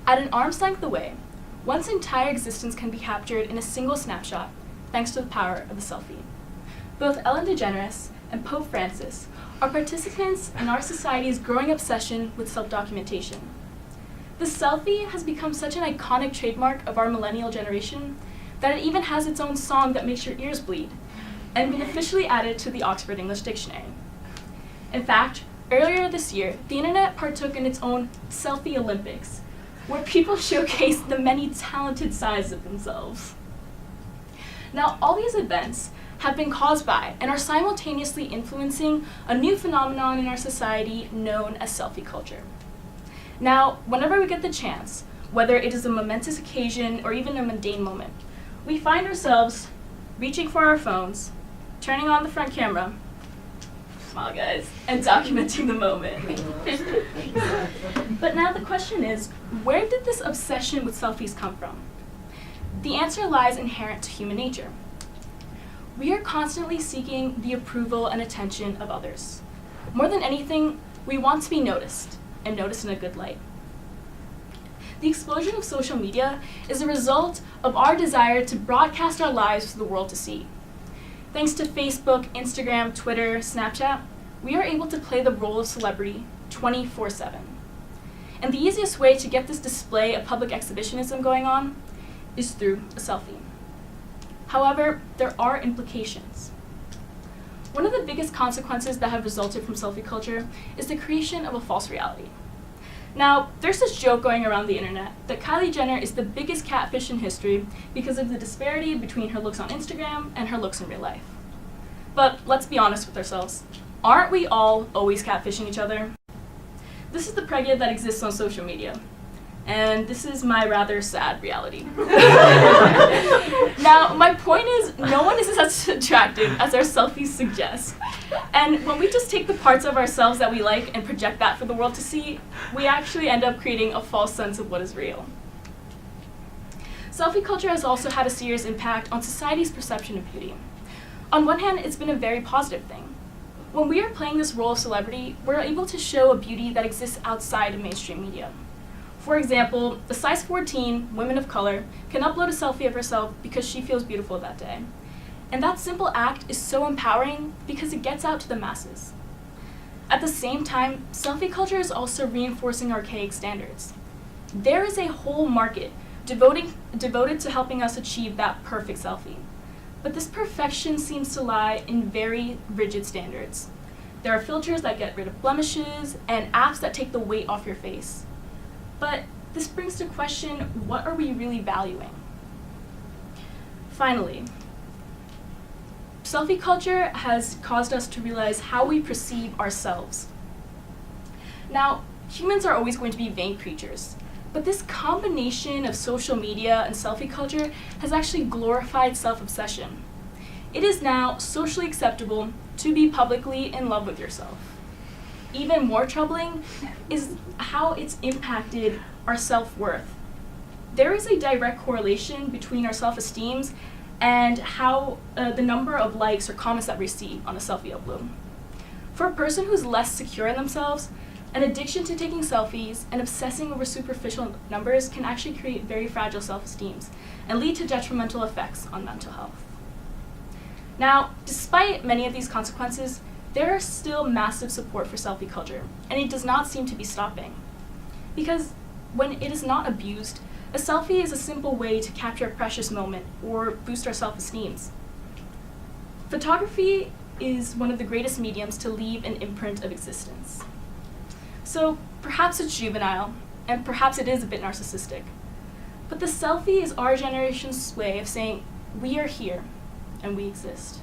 At an arm's length away, one's entire existence can be captured in a single snapshot, thanks to the power of the selfie. Both Ellen DeGeneres and Pope Francis are participants in our society's growing obsession with self-documentation. The selfie has become such an iconic trademark of our millennial generation that it even has its own song that makes your ears bleed, and been officially added to the Oxford English Dictionary. In fact, earlier this year, the internet partook in its own Selfie Olympics, where people showcased the many talented sides of themselves. Now, all these events have been caused by and are simultaneously influencing a new phenomenon in our society known as selfie culture. Now, whenever we get the chance, whether it is a momentous occasion or even a mundane moment, we find ourselves reaching for our phones, turning on the front camera, smile guys, and documenting the moment. But now the question is, where did this obsession with selfies come from? The answer lies inherent to human nature. We are constantly seeking the approval and attention of others. More than anything, we want to be noticed, and noticed in a good light. The explosion of social media is a result of our desire to broadcast our lives for the world to see. Thanks to Facebook, Instagram, Twitter, Snapchat, we are able to play the role of celebrity 24/7. And the easiest way to get this display of public exhibitionism going on is through a selfie. However, there are implications. One of the biggest consequences that have resulted from selfie culture is the creation of a false reality. Now, there's this joke going around the internet that Kylie Jenner is the biggest catfish in history because of the disparity between her looks on Instagram and her looks in real life. But let's be honest with ourselves. Aren't we all always catfishing each other? This is the preggia that exists on social media. And this is my rather sad reality. Now, my point is, no one is as attractive as our selfies suggest. And when we just take the parts of ourselves that we like and project that for the world to see, we actually end up creating a false sense of what is real. Selfie culture has also had a serious impact on society's perception of beauty. On one hand, it's been a very positive thing. When we are playing this role of celebrity, we're able to show a beauty that exists outside of mainstream media. For example, a size 14 woman of color can upload a selfie of herself because she feels beautiful that day. And that simple act is so empowering because it gets out to the masses. At the same time, selfie culture is also reinforcing archaic standards. There is a whole market devoted to helping us achieve that perfect selfie. But this perfection seems to lie in very rigid standards. There are filters that get rid of blemishes and apps that take the weight off your face. But this brings to question, what are we really valuing? Finally, selfie culture has caused us to realize how we perceive ourselves. Now, humans are always going to be vain creatures, but this combination of social media and selfie culture has actually glorified self-obsession. It is now socially acceptable to be publicly in love with yourself. Even more troubling is how it's impacted our self-worth. There is a direct correlation between our self-esteems and how the number of likes or comments that we see on a selfie upload. For a person who's less secure in themselves, an addiction to taking selfies and obsessing over superficial numbers can actually create very fragile self-esteems and lead to detrimental effects on mental health. Now, despite many of these consequences, there is still massive support for selfie culture, and it does not seem to be stopping. Because when it is not abused, a selfie is a simple way to capture a precious moment or boost our self-esteems. Photography is one of the greatest mediums to leave an imprint of existence. So perhaps it's juvenile, and perhaps it is a bit narcissistic, but the selfie is our generation's way of saying, we are here, and we exist.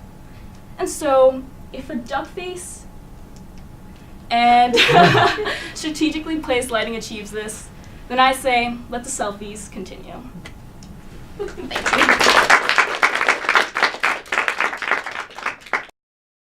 And so, if a duck face and strategically placed lighting achieves this, then I say, let the selfies continue. Thank you.